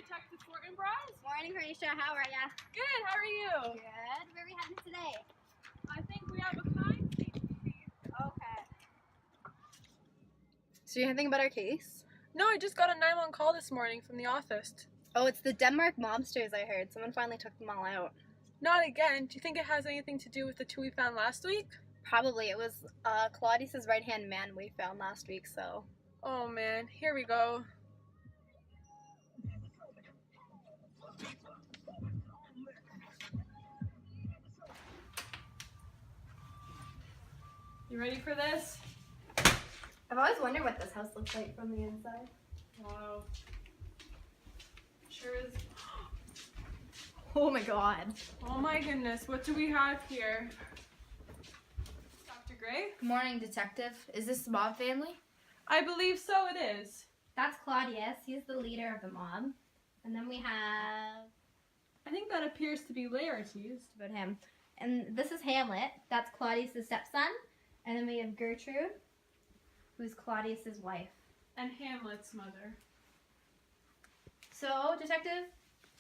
Detective Thornton Bryce. Morning, Horatia. How are ya? Good, how are you? Good. Where are we heading today? I think we have a crime scene to see. Okay. So you anything about our case? No, I just got a 911 call this morning from the office. Oh, it's the Denmark mobsters, I heard. Someone finally took them all out. Not again. Do you think it has anything to do with the two we found last week? Probably. It was Claudius's right-hand man we found last week, so... Oh man, here we go. You ready for this? I've always wondered what this house looks like from the inside. Wow. Sure is. Oh my god. Oh my goodness, what do we have here? Dr. Gray? Good morning, Detective. Is this the mob family? I believe so it is. That's Claudius. He's the leader of the mob. And then we have... I think that appears to be Laertes. about him. And this is Hamlet. That's Claudius's stepson. And then we have Gertrude, who's Claudius's wife. And Hamlet's mother. So, Detective,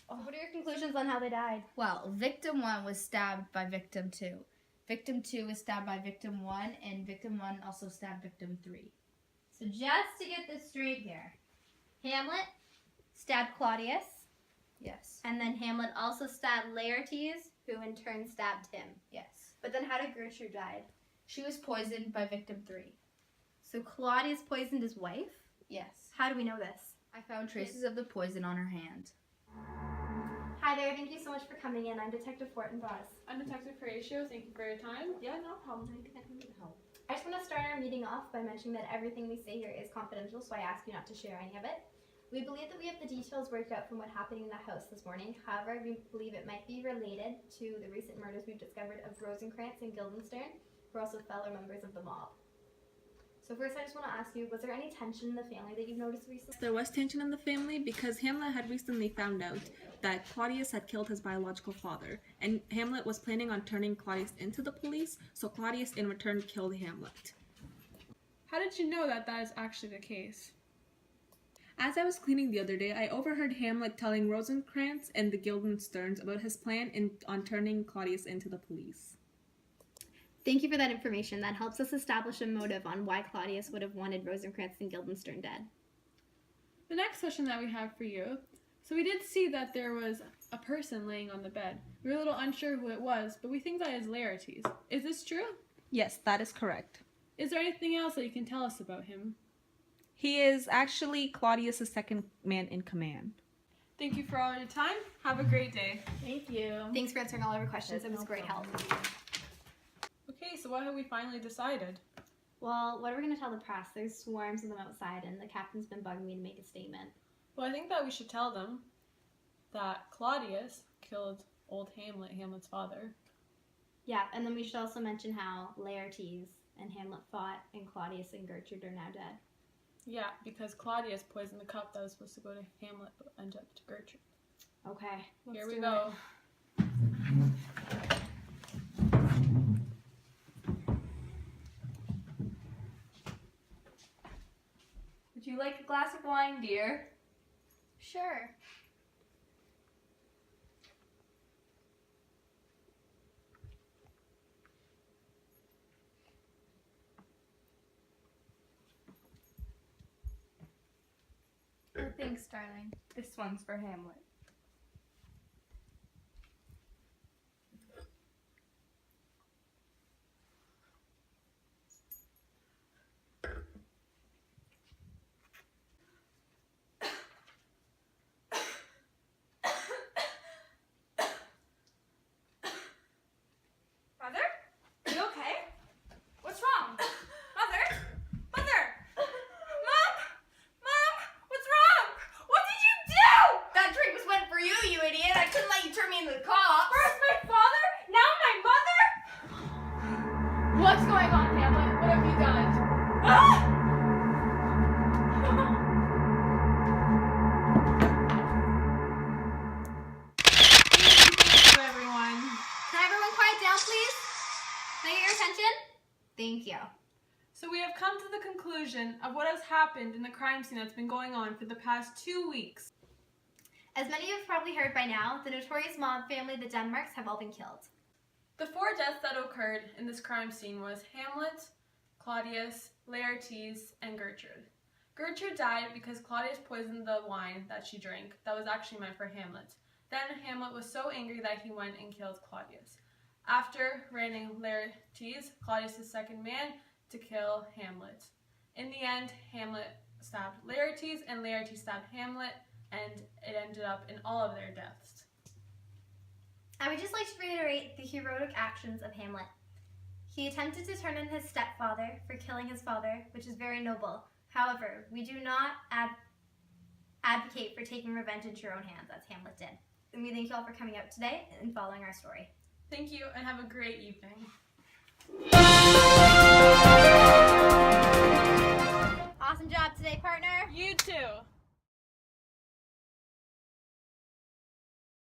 what are your conclusions on how they died? Well, victim 1 was stabbed by victim 2. Victim 2 was stabbed by victim 1, and victim 1 also stabbed victim 3. So just to get this straight here, Hamlet stabbed Claudius, Yes. and then Hamlet also stabbed Laertes, who in turn stabbed him. Yes. But then how did Gertrude die? She was poisoned by victim 3. So Claudius poisoned his wife? Yes. How do we know this? I found traces of the poison on her hand. Hi there, thank you so much for coming in. I'm Detective Thornton Bryce. I'm Detective Horatio. Thank you for your time. Yeah, no problem. I just want to start our meeting off by mentioning that everything we say here is confidential, so I ask you not to share any of it. We believe that we have the details worked out from what happened in the house this morning. However, we believe it might be related to the recent murders we've discovered of Rosencrantz and Guildenstern, who are also fellow members of the mob. So first, I just want to ask you, was there any tension in the family that you've noticed recently? There was tension in the family because Hamlet had recently found out that Claudius had killed his biological father, and Hamlet was planning on turning Claudius into the police, so Claudius in return killed Hamlet. How did you know that that is actually the case? As I was cleaning the other day, I overheard Hamlet telling Rosencrantz and the Guildensterns about his plan on turning Claudius into the police. Thank you for that information. That helps us establish a motive on why Claudius would have wanted Rosencrantz and Guildenstern dead. The next question that we have for you. So we did see that there was a person laying on the bed. We were a little unsure who it was, but we think that is Laertes. Is this true? Yes, that is correct. Is there anything else that you can tell us about him? He is actually Claudius' second man in command. Thank you for all your time. Have a great day. Thank you. Thanks for answering all of our questions. It was great help. Okay, so what have we finally decided? Well, what are we going to tell the press? There's swarms of them outside, and the captain's been bugging me to make a statement. Well, I think that we should tell them that Claudius killed old Hamlet, Hamlet's father. Yeah, and then we should also mention how Laertes and Hamlet fought, and Claudius and Gertrude are now dead. Yeah, because Claudius poisoned the cup that was supposed to go to Hamlet but ended up to Gertrude. Okay, let's Here we do go. it. Would you like a glass of wine, dear? Sure. Oh, thanks, darling. This one's for Hamlet. Mother? Are you okay? What's wrong? Mother? Mother! Mom! Mom! What's wrong? What did you do? That drink was meant for you, you idiot! I couldn't let you turn me into the cops! First my father, now my mother? What's going on, Hamlet? What have you done? Ah! Thank you, everyone. Can everyone quiet down, please? Can I get your attention? Thank you. So we have come to the conclusion of what has happened in the crime scene that's been going on for the past 2 weeks. As many of you have probably heard by now, the notorious mob family, the Denmarks, have all been killed. The 4 deaths that occurred in this crime scene was Hamlet, Claudius, Laertes, and Gertrude. Gertrude died because Claudius poisoned the wine that she drank that was actually meant for Hamlet. Then Hamlet was so angry that he went and killed Claudius. After raining Laertes, Claudius' second man, to kill Hamlet. In the end, Hamlet stabbed Laertes and Laertes stabbed Hamlet, and it ended up in all of their deaths. I would just like to reiterate the heroic actions of Hamlet. He attempted to turn in his stepfather for killing his father, which is very noble. However, we do not advocate for taking revenge into your own hands, as Hamlet did. And we thank you all for coming out today and following our story. Thank you, and have a great evening. Awesome job today, partner. You too.